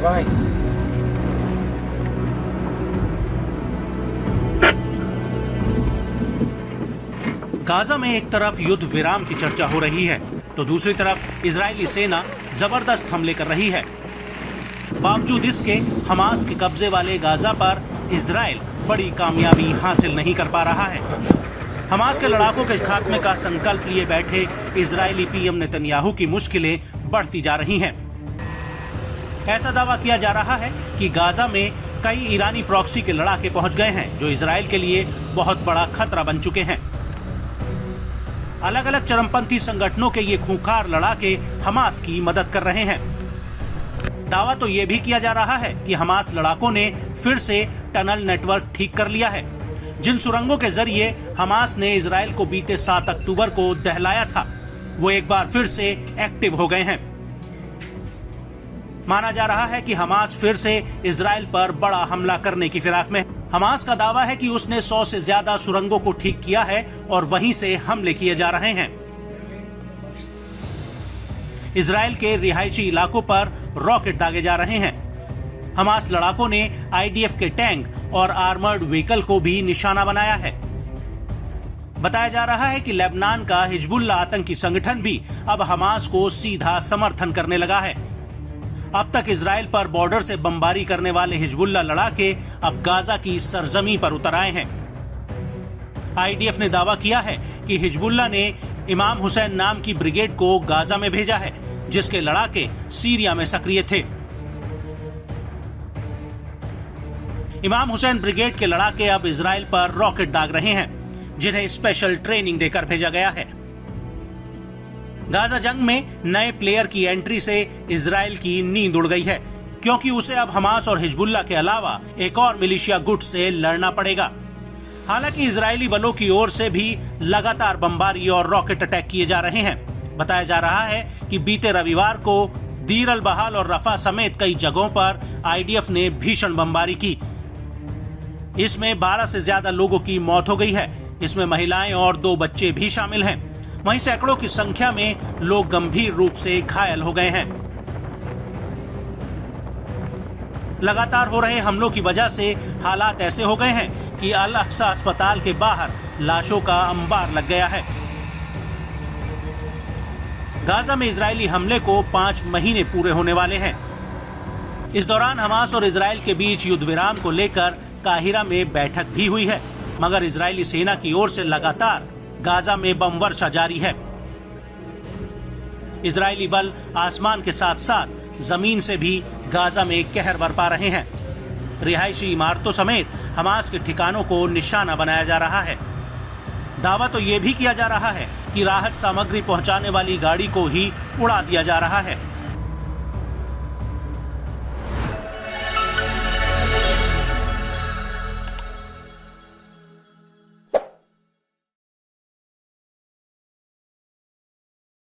Vai. Gaza में एक तरफ युद्ध विराम की चर्चा हो रही है तो दूसरी तरफ इजरायली सेना जबरदस्त हमले कर रही है। बावजूद इसके हमास के कब्जे वाले गाजा पर इजराइल बड़ी कामयाबी हासिल नहीं कर पा रहा है। हमास के लड़ाकों के खात्मे का संकल्प लिए बैठे इजरायली पीएम नेतन्याहू की मुश्किलें बढ़ती जा रही हैं। ऐसा दावा किया जा रहा है कि गाजा में कई ईरानी प्रॉक्सी के लड़ाके पहुंच गए हैं जो इजराइल के लिए बहुत बड़ा खतरा बन चुके हैं। अलग अलग चरमपंथी संगठनों के ये खूंखार लड़ाके हमास की मदद कर रहे हैं। दावा तो ये भी किया जा रहा है कि हमास लड़ाकों ने फिर से टनल नेटवर्क ठीक कर लिया है। जिन सुरंगों के जरिए हमास ने इजराइल को बीते 7 अक्टूबर को दहलाया था वो एक बार फिर से एक्टिव हो गए हैं। माना जा रहा है कि हमास फिर से इजराइल पर बड़ा हमला करने की फिराक में है। हमास का दावा है कि उसने 100 से ज्यादा सुरंगों को ठीक किया है और वहीं से हमले किए जा रहे हैं। इजराइल के रिहायशी इलाकों पर रॉकेट दागे जा रहे हैं। हमास लड़ाकों ने आईडीएफ के टैंक और आर्मर्ड व्हीकल को भी निशाना बनाया है। बताया जा रहा है कि लेबनान का हिजबुल्लाह आतंकी संगठन भी अब हमास को सीधा समर्थन करने लगा है। अब तक इजराइल पर बॉर्डर से बमबारी करने वाले हिजबुल्लाह लड़ाके अब गाजा की सरजमी पर उतर आए हैं। आईडीएफ ने दावा किया है कि हिजबुल्लाह ने इमाम हुसैन नाम की ब्रिगेड को गाजा में भेजा है जिसके लड़ाके सीरिया में सक्रिय थे। इमाम हुसैन ब्रिगेड के लड़ाके अब इजराइल पर रॉकेट दाग रहे हैं जिन्हें स्पेशल ट्रेनिंग देकर भेजा गया है। गाजा जंग में नए प्लेयर की एंट्री से इजराइल की नींद उड़ गई है क्योंकि उसे अब हमास और हिजबुल्लाह के अलावा एक और मिलिशिया गुट से लड़ना पड़ेगा। हालांकि इजरायली बलों की ओर से भी लगातार बमबारी और रॉकेट अटैक किए जा रहे हैं। बताया जा रहा है कि बीते रविवार को दीर अल बहाल और रफा समेत कई जगहों पर आईडीएफ ने भीषण बमबारी की। इसमें 12 से ज्यादा लोगों की मौत हो गई है। इसमें महिलाएं और 2 बच्चे भी शामिल हैं। वहीं सैकड़ों की संख्या में लोग गंभीर रूप से घायल हो गए हैं। लगातार हो रहे हमलों की वजह से हालात ऐसे हो गए हैं कि अल अक्सा अस्पताल के बाहर लाशों का अंबार लग गया है। गाजा में इजरायली हमले को 5 महीने पूरे होने वाले हैं। इस दौरान हमास और इजराइल के बीच युद्ध विराम को लेकर काहिरा में बैठक भी हुई है, मगर इजरायली सेना की ओर से लगातार गाजा में बम वर्षा जारी है। इजरायली बल आसमान के साथ साथ जमीन से भी गाजा में कहर बरपा रहे हैं। रिहायशी इमारतों समेत हमास के ठिकानों को निशाना बनाया जा रहा है। दावा तो ये भी किया जा रहा है कि राहत सामग्री पहुंचाने वाली गाड़ी को ही उड़ा दिया जा रहा है।